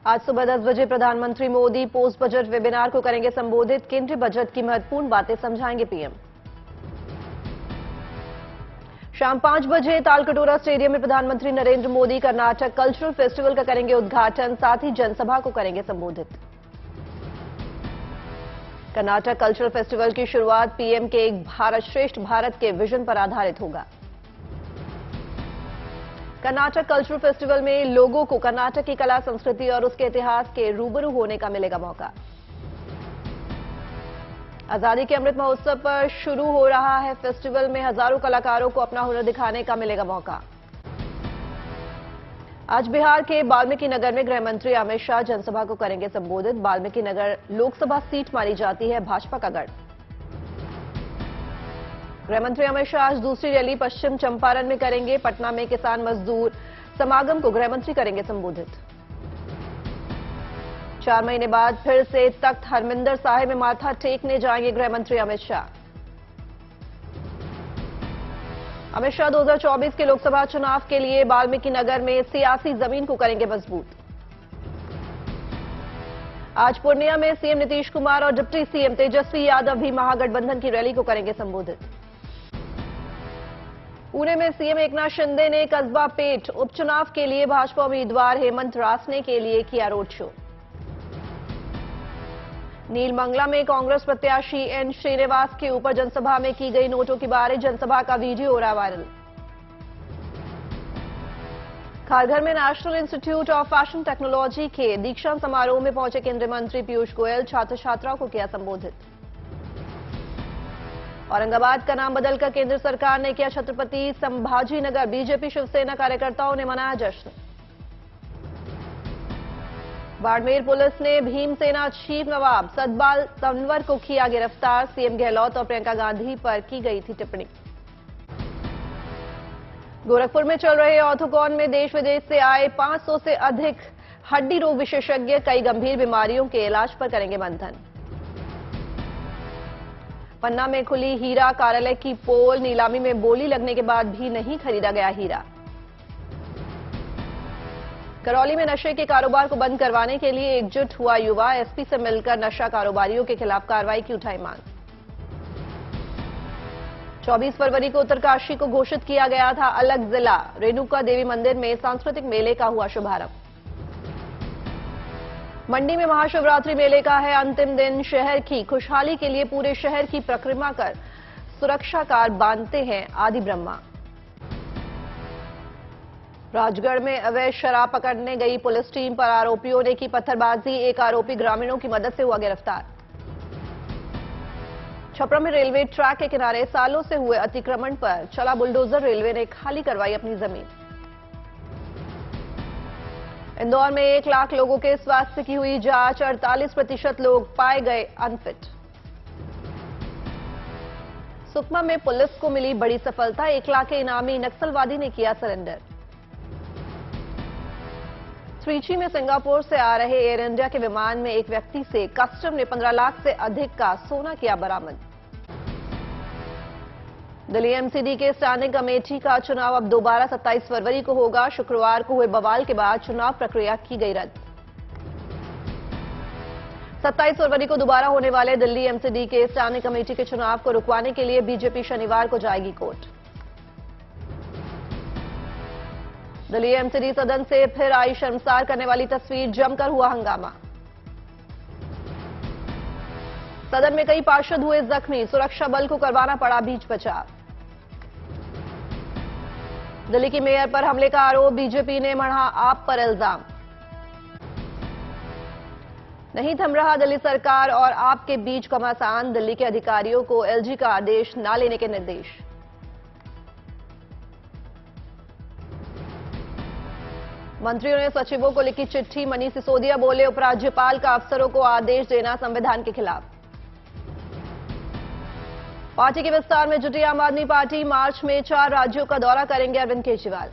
आज सुबह 10 बजे प्रधानमंत्री मोदी पोस्ट बजट वेबिनार को करेंगे संबोधित। केंद्रीय बजट की महत्वपूर्ण बातें समझाएंगे पीएम। शाम 5 बजे तालकटोरा स्टेडियम में प्रधानमंत्री नरेंद्र मोदी कर्नाटक कल्चरल फेस्टिवल का करेंगे उद्घाटन, साथ ही जनसभा को करेंगे संबोधित। कर्नाटक कल्चरल फेस्टिवल की शुरुआत पीएम के एक भारत श्रेष्ठ भारत के विजन पर आधारित होगा। कर्नाटक कल्चरल फेस्टिवल में लोगों को कर्नाटक की कला संस्कृति और उसके इतिहास के रूबरू होने का मिलेगा मौका। आजादी के अमृत महोत्सव पर शुरू हो रहा है फेस्टिवल में हजारों कलाकारों को अपना हुनर दिखाने का मिलेगा मौका। आज बिहार के वाल्मीकि नगर में गृह मंत्री अमित शाह जनसभा को करेंगे संबोधित। वाल्मीकि नगर लोकसभा सीट मानी जाती है भाजपा का गढ़। गृह मंत्री अमित शाह आज दूसरी रैली पश्चिम चंपारण में करेंगे। पटना में किसान मजदूर समागम को गृह मंत्री करेंगे संबोधित। 4 महीने बाद फिर से तख्त हरमिंदर साहिब में माथा टेकने जाएंगे गृह मंत्री अमित शाह। अमित शाह 2024 के लोकसभा चुनाव के लिए वाल्मीकि नगर में सियासी जमीन को करेंगे मजबूत। आज पूर्णिया में सीएम नीतीश कुमार और डिप्टी सीएम तेजस्वी यादव भी महागठबंधन की रैली को करेंगे संबोधित। पुणे में सीएम एकनाथ शिंदे ने कस्बा पेठ उपचुनाव के लिए भाजपा उम्मीदवार हेमंत रासने के लिए किया रोड शो। नीलमंगला में कांग्रेस प्रत्याशी एन श्रीनिवास के ऊपर जनसभा में की गई नोटों की बारिश, जनसभा का वीडियो हो रहा वायरल। खारघर में national institute of fashion technology के दीक्षांत समारोह में पहुंचे केंद्रीय मंत्री पीयूष गोयल, छात्र छात्राओं को किया संबोधित। औरंगाबाद का नाम बदलकर केंद्र सरकार ने किया छत्रपति संभाजी नगर, बीजेपी शिवसेना कार्यकर्ताओं ने मनाया जश्न। बाड़मेर पुलिस ने भीमसेना चीफ नवाब सतपाल तंवर को किया गिरफ्तार, सीएम गहलोत और प्रियंका गांधी पर की गई थी टिप्पणी। गोरखपुर में चल रहे ऑर्थोकॉन में देश विदेश से आए 500 से अधिक हड्डी रोग विशेषज्ञ कई गंभीर बीमारियों के इलाज पर करेंगे मंथन। पन्ना में खुली हीरा कार्यालय की पोल, नीलामी में बोली लगने के बाद भी नहीं खरीदा गया हीरा। करौली में नशे के कारोबार को बंद करवाने के लिए एकजुट हुआ युवा, एसपी से मिलकर नशा कारोबारियों के खिलाफ कार्रवाई की उठाई मांग। 24 फरवरी को उत्तरकाशी को घोषित किया गया था अलग जिला, रेणुका देवी मंदिर में सांस्कृतिक मेले का हुआ शुभारंभ। मंडी में महाशिवरात्रि मेले का है अंतिम दिन, शहर की खुशहाली के लिए पूरे शहर की परिक्रमा कर सुरक्षा कार बांधते हैं आदि ब्रह्मा। राजगढ़ में अवैध शराब पकड़ने गई पुलिस टीम पर आरोपियों ने की पत्थरबाजी, एक आरोपी ग्रामीणों की मदद से हुआ गिरफ्तार। छपरा में रेलवे ट्रैक के किनारे सालों से हुए अतिक्रमण पर चला बुलडोजर, रेलवे ने खाली करवाई अपनी जमीन। इंदौर में 1 लाख लोगों के स्वास्थ्य की हुई जांच, 48% लोग पाए गए अनफिट। सुकमा में पुलिस को मिली बड़ी सफलता, 1 लाख के इनामी नक्सलवादी ने किया सरेंडर। त्रिची में सिंगापुर से आ रहे एयर इंडिया के विमान में एक व्यक्ति से कस्टम ने 15 लाख से अधिक का सोना किया बरामद। दिल्ली एमसीडी के स्टैंडिंग कमेटी का चुनाव अब दोबारा 27 फरवरी को होगा। शुक्रवार को हुए बवाल के बाद चुनाव प्रक्रिया की गई रद्द। 27 फरवरी को दोबारा होने वाले दिल्ली एमसीडी के स्टैंडिंग कमेटी के चुनाव को रुकवाने के लिए बीजेपी शनिवार को जाएगी कोर्ट। दिल्ली एमसीडी सदन से फिर आई शर्मसार करने वाली तस्वीर, जमकर हुआ हंगामा। सदन में कई पार्षद हुए जख्मी, सुरक्षा बल को करवाना पड़ा बीच बचाव। दिल्ली की मेयर पर हमले का आरोप, बीजेपी ने मढ़ा आप पर इल्जाम। नहीं थम रहा दिल्ली सरकार और आप के बीच घमासान, दिल्ली के अधिकारियों को एलजी का आदेश न लेने के निर्देश। मंत्रियों ने सचिवों को लिखी चिट्ठी, मनीष सिसोदिया बोले उपराज्यपाल का अफसरों को आदेश देना संविधान के खिलाफ। पार्टी के विस्तार में जुटी आम आदमी पार्टी, मार्च में 4 राज्यों का दौरा करेंगे अरविंद केजरीवाल।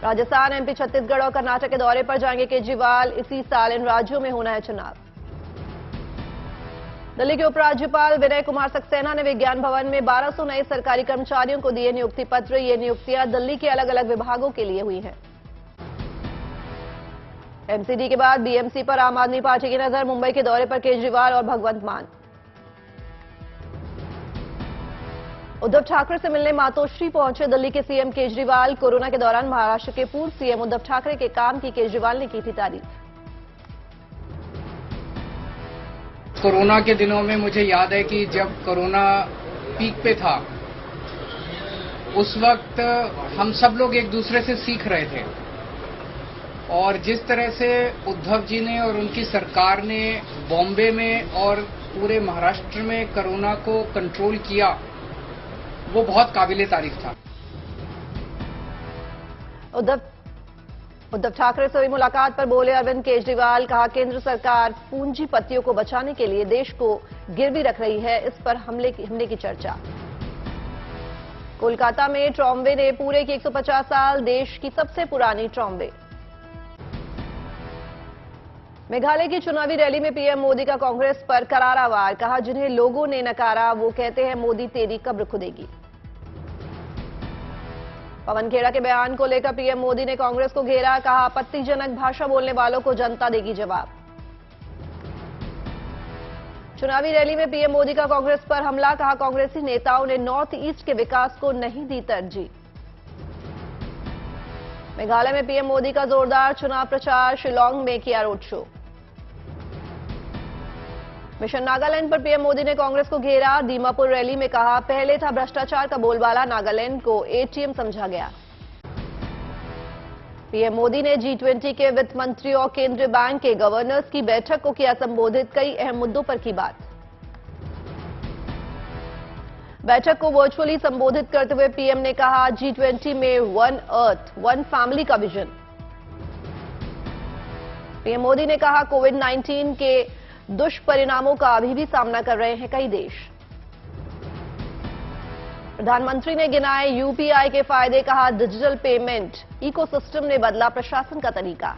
राजस्थान, एमपी, छत्तीसगढ़ और कर्नाटक के दौरे पर जाएंगे केजरीवाल। इसी साल इन राज्यों में होना है चुनाव। दिल्ली के उपराज्यपाल विनय कुमार सक्सेना ने विज्ञान भवन में 1200 नए सरकारी कर्मचारियों को दिए नियुक्ति पत्र। ये नियुक्तियां दिल्ली के अलग अलग विभागों के लिए हुई हैं। एमसीडी के बाद बीएमसी पर आम आदमी पार्टी की नजर, मुंबई के दौरे पर केजरीवाल और भगवंत मान। उद्धव ठाकरे से मिलने मातोश्री पहुंचे दिल्ली के सीएम केजरीवाल। कोरोना के दौरान महाराष्ट्र के पूर्व सीएम उद्धव ठाकरे के काम की केजरीवाल ने की थी तारीफ। कोरोना के दिनों में मुझे याद है कि जब कोरोना पीक पे था, उस वक्त हम सब लोग एक दूसरे से सीख रहे थे और जिस तरह से उद्धव जी ने और उनकी सरकार ने बॉम्बे में और पूरे महाराष्ट्र में कोरोना को कंट्रोल किया, वो बहुत काबिले तारीफ था। उद्धव ठाकरे से हुई मुलाकात पर बोले अरविंद केजरीवाल, कहा केंद्र सरकार पूंजीपतियों को बचाने के लिए देश को गिरवी रख रही है, इस पर हमले की चर्चा। कोलकाता में ट्रॉम्बे ने पूरे की 150 साल, देश की सबसे पुरानी ट्रॉम्बे। मेघालय की चुनावी रैली में पीएम मोदी का कांग्रेस पर करारा वार, कहा जिन्हें लोगों ने नकारा वो कहते हैं मोदी तेरी कब्र खुदेगी। पवन खेड़ा के बयान को लेकर पीएम मोदी ने कांग्रेस को घेरा, कहा आपत्तिजनक भाषा बोलने वालों को जनता देगी जवाब। चुनावी रैली में पीएम मोदी का कांग्रेस पर हमला, कहा कांग्रेसी नेताओं ने नॉर्थ ईस्ट के विकास को नहीं दी तरजीह। मेघालय में पीएम मोदी का जोरदार चुनाव प्रचार, शिलांग में किया रोड शो। मिशन नागालैंड पर पीएम मोदी ने कांग्रेस को घेरा, दीमापुर रैली में कहा पहले था भ्रष्टाचार का बोलबाला, नागालैंड को एटीएम समझा गया। पीएम मोदी ने G20 के वित्त मंत्री और केंद्रीय बैंक के गवर्नर्स की बैठक को किया संबोधित, कई अहम मुद्दों पर की बात। बैठक को वर्चुअली संबोधित करते हुए पीएम ने कहा G20 में वन अर्थ वन फैमिली का विजन। पीएम मोदी ने कहा कोविड-19 के दुष्परिणामों का अभी भी सामना कर रहे हैं कई देश। प्रधानमंत्री ने गिनाए यूपीआई के फायदे, कहा डिजिटल पेमेंट इकोसिस्टम ने बदला प्रशासन का तरीका।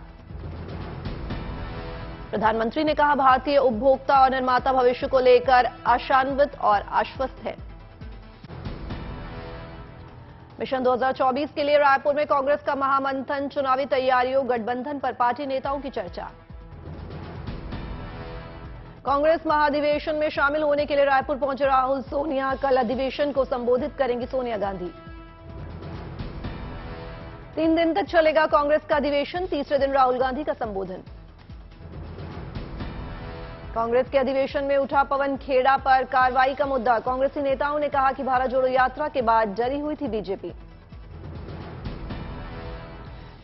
प्रधानमंत्री ने कहा भारतीय उपभोक्ता और निर्माता भविष्य को लेकर आशान्वित और आश्वस्त है। मिशन 2024 के लिए रायपुर में कांग्रेस का महामंथन, चुनावी तैयारियों गठबंधन पर पार्टी नेताओं की चर्चा। कांग्रेस महाधिवेशन में शामिल होने के लिए रायपुर पहुंचे राहुल सोनिया, कल अधिवेशन को संबोधित करेंगी सोनिया गांधी। 3 दिन तक चलेगा कांग्रेस का अधिवेशन, तीसरे दिन राहुल गांधी का संबोधन। कांग्रेस के अधिवेशन में उठा पवन खेड़ा पर कार्रवाई का मुद्दा, कांग्रेसी नेताओं ने कहा कि भारत जोड़ो यात्रा के बाद डरी हुई थी बीजेपी।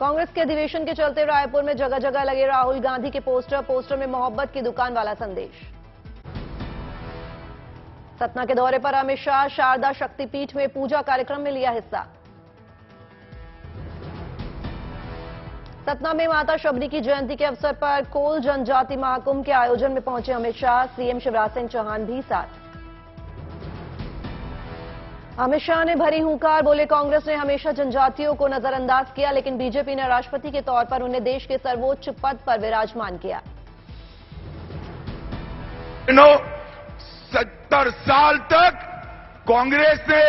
कांग्रेस के अधिवेशन के चलते रायपुर में जगह जगह लगे राहुल गांधी के पोस्टर में मोहब्बत की दुकान वाला संदेश। सतना के दौरे पर अमित शाह, शारदा शक्तिपीठ में पूजा कार्यक्रम में लिया हिस्सा। सतना में माता शबरी की जयंती के अवसर पर कोल जनजाति महाकुंभ के आयोजन में पहुंचे अमित शाह, सीएम शिवराज सिंह चौहान भी साथ। अमित शाह ने भरी हुंकार, बोले कांग्रेस ने हमेशा जनजातियों को नजरअंदाज किया, लेकिन बीजेपी ने राष्ट्रपति के तौर पर उन्हें देश के सर्वोच्च पद पर विराजमान किया। 70 साल तक कांग्रेस ने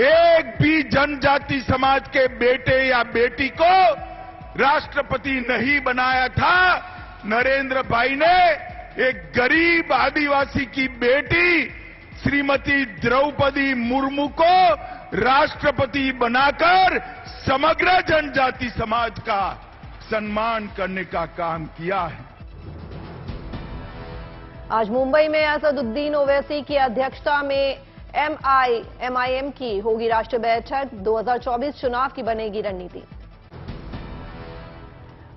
एक भी जनजाति समाज के बेटे या बेटी को राष्ट्रपति नहीं बनाया था। नरेंद्र भाई ने एक गरीब आदिवासी की बेटी श्रीमती द्रौपदी मुर्मू को राष्ट्रपति बनाकर समग्र जनजाति समाज का सम्मान करने का काम किया है। आज मुंबई में असदुद्दीन ओवैसी की अध्यक्षता में MIM की होगी राष्ट्रीय बैठक, 2024 चुनाव की बनेगी रणनीति।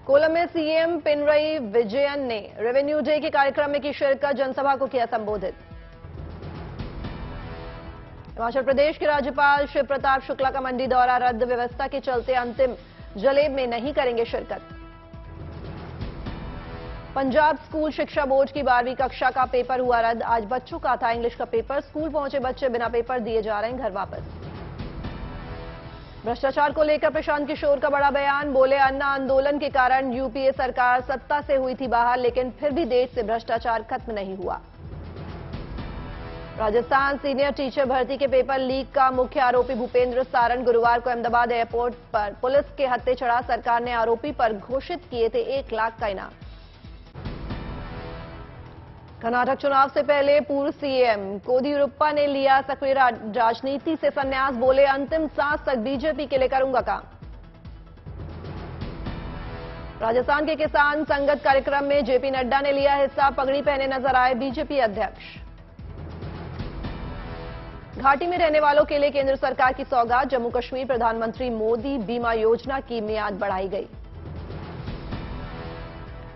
कोलम में सीएम पिनरई विजयन ने रेवेन्यू डे के कार्यक्रम में की शिरकत, जनसभा को किया संबोधित। हिमाचल प्रदेश के राज्यपाल शिव प्रताप शुक्ला का मंडी दौरा रद्द, व्यवस्था के चलते अंतिम जलेब में नहीं करेंगे शिरकत। पंजाब स्कूल शिक्षा बोर्ड की 12वीं कक्षा का पेपर हुआ रद्द, आज बच्चों का था इंग्लिश का पेपर, स्कूल पहुंचे बच्चे बिना पेपर दिए जा रहे हैं घर वापस। भ्रष्टाचार को लेकर प्रशांत किशोर का बड़ा बयान, बोले अन्ना आंदोलन के कारण यूपीए सरकार सत्ता से हुई थी बाहर, लेकिन फिर भी देश से भ्रष्टाचार खत्म नहीं हुआ। राजस्थान सीनियर टीचर भर्ती के पेपर लीक का मुख्य आरोपी भूपेंद्र सारण गुरुवार को अहमदाबाद एयरपोर्ट पर पुलिस के हत्थे चढ़ा। सरकार ने आरोपी पर घोषित किए थे 1 लाख का इनाम। कर्नाटक चुनाव से पहले पूर्व सीएम येदियुरप्पा ने लिया सक्रिय राजनीति से संन्यास। बोले, अंतिम सांस तक बीजेपी के लिए करूंगा काम। राजस्थान के किसान संगत कार्यक्रम में जेपी नड्डा ने लिया हिस्सा। पगड़ी पहने नजर आए बीजेपी अध्यक्ष। घाटी में रहने वालों के लिए केंद्र सरकार की सौगात। जम्मू कश्मीर प्रधानमंत्री मोदी बीमा योजना की मियाद बढ़ाई गई।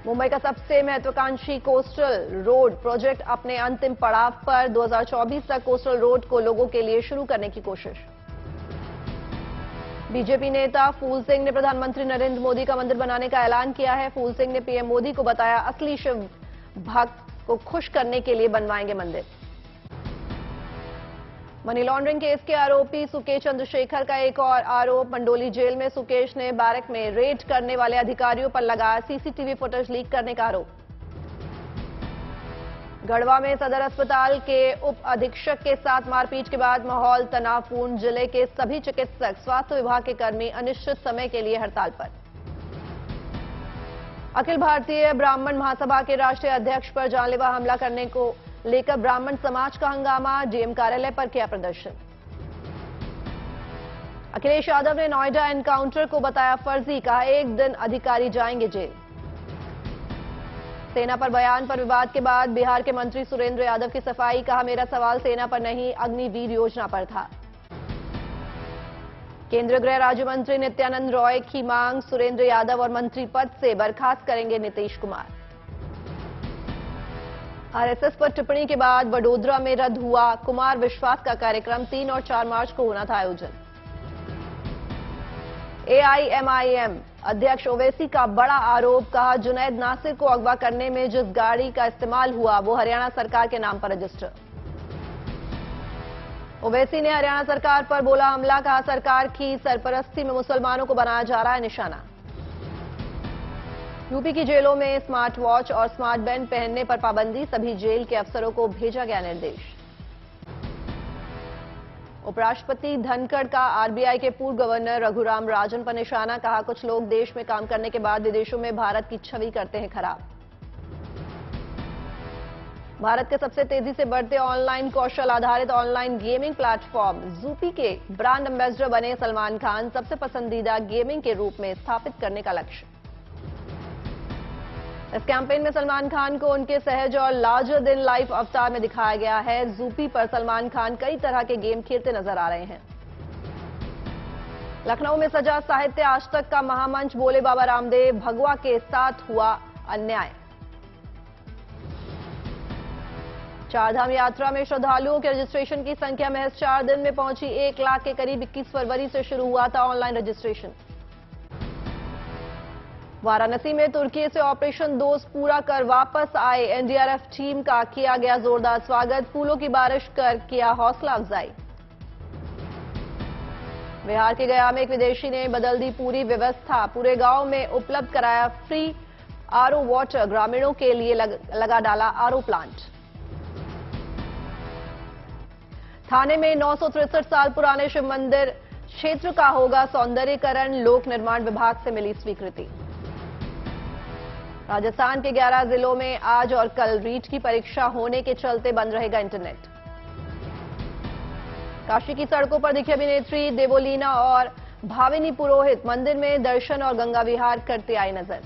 मुंबई का सबसे महत्वाकांक्षी कोस्टल रोड प्रोजेक्ट अपने अंतिम पड़ाव पर। 2024 तक कोस्टल रोड को लोगों के लिए शुरू करने की कोशिश। बीजेपी नेता फूल सिंह ने प्रधानमंत्री नरेंद्र मोदी का मंदिर बनाने का ऐलान किया है। फूल सिंह ने पीएम मोदी को बताया, असली शिव भक्त को खुश करने के लिए बनवाएंगे मंदिर। मनी लॉन्ड्रिंग केस के आरोपी सुकेश चंद्रशेखर का एक और आरोप। मंडोली जेल में सुकेश ने बैरक में रेड करने वाले अधिकारियों पर लगाया सीसीटीवी फुटेज लीक करने का आरोप। गढ़वा में सदर अस्पताल के उप अधीक्षक के साथ मारपीट के बाद माहौल तनावपूर्ण। जिले के सभी चिकित्सक, स्वास्थ्य विभाग के कर्मी अनिश्चित समय के लिए हड़ताल पर। अखिल भारतीय ब्राह्मण महासभा के राष्ट्रीय अध्यक्ष पर जानलेवा हमला करने को लेकर ब्राह्मण समाज का हंगामा। डीएम कार्यालय पर किया प्रदर्शन। अखिलेश यादव ने नोएडा एनकाउंटर को बताया फर्जी। कहा, एक दिन अधिकारी जाएंगे जेल। सेना पर बयान पर विवाद के बाद बिहार के मंत्री सुरेंद्र यादव की सफाई। कहा, मेरा सवाल सेना पर नहीं, अग्निवीर योजना पर था। केंद्रीय गृह राज्य मंत्री नित्यानंद रॉय की मांग। सुरेंद्र यादव और मंत्री पद से बर्खास्त करेंगे नीतीश कुमार। आरएसएस पर टिप्पणी के बाद वडोदरा में रद्द हुआ कुमार विश्वास का कार्यक्रम। 3 और 4 मार्च को होना था आयोजन। एआईएमआईएम अध्यक्ष ओवैसी का बड़ा आरोप। कहा, जुनैद नासिर को अगवा करने में जिस गाड़ी का इस्तेमाल हुआ वो हरियाणा सरकार के नाम पर रजिस्टर। ओवैसी ने हरियाणा सरकार पर बोला हमला। कहा, सरकार की सरपरस्ती में मुसलमानों को बनाया जा रहा है निशाना। यूपी की जेलों में स्मार्ट वॉच और स्मार्ट बैंड पहनने पर पाबंदी। सभी जेल के अफसरों को भेजा गया निर्देश। उपराष्ट्रपति धनखड़ का आरबीआई के पूर्व गवर्नर रघुराम राजन पर निशाना। कहा, कुछ लोग देश में काम करने के बाद विदेशों में भारत की छवि करते हैं खराब। भारत के सबसे तेजी से बढ़ते ऑनलाइन कौशल आधारित ऑनलाइन गेमिंग प्लेटफॉर्म ज़ूपी के ब्रांड एम्बेसडर बने सलमान खान। सबसे पसंदीदा गेमिंग के रूप में स्थापित करने का लक्ष्य। इस कैंपेन में सलमान खान को उनके सहज और लार्जर देन लाइफ अवतार में दिखाया गया है। ज़ूपी पर सलमान खान कई तरह के गेम खेलते नजर आ रहे हैं। लखनऊ में सजा साहित्य आज तक का महामंच। बोले बाबा रामदेव, भगवा के साथ हुआ अन्याय। चारधाम यात्रा में श्रद्धालुओं के रजिस्ट्रेशन की संख्या महज 4 दिन में पहुंची 1 लाख के करीब। 21 फरवरी से शुरू हुआ था ऑनलाइन रजिस्ट्रेशन। वाराणसी में तुर्की से ऑपरेशन दोस्त पूरा कर वापस आए एनडीआरएफ टीम का किया गया जोरदार स्वागत। फूलों की बारिश कर किया हौसला अफजाई। बिहार के गया में एक विदेशी ने बदल दी पूरी व्यवस्था। पूरे गांव में उपलब्ध कराया फ्री आरओ वाटर। ग्रामीणों के लिए लगा डाला आरओ प्लांट। थाने में 963 साल पुराने शिव मंदिर क्षेत्र का होगा सौंदर्यीकरण। लोक निर्माण विभाग से मिली स्वीकृति। राजस्थान के 11 जिलों में आज और कल रीट की परीक्षा होने के चलते बंद रहेगा इंटरनेट। काशी की सड़कों पर दिखी अभिनेत्री देवोलीना और भाविनी पुरोहित। मंदिर में दर्शन और गंगा विहार करते आई नजर।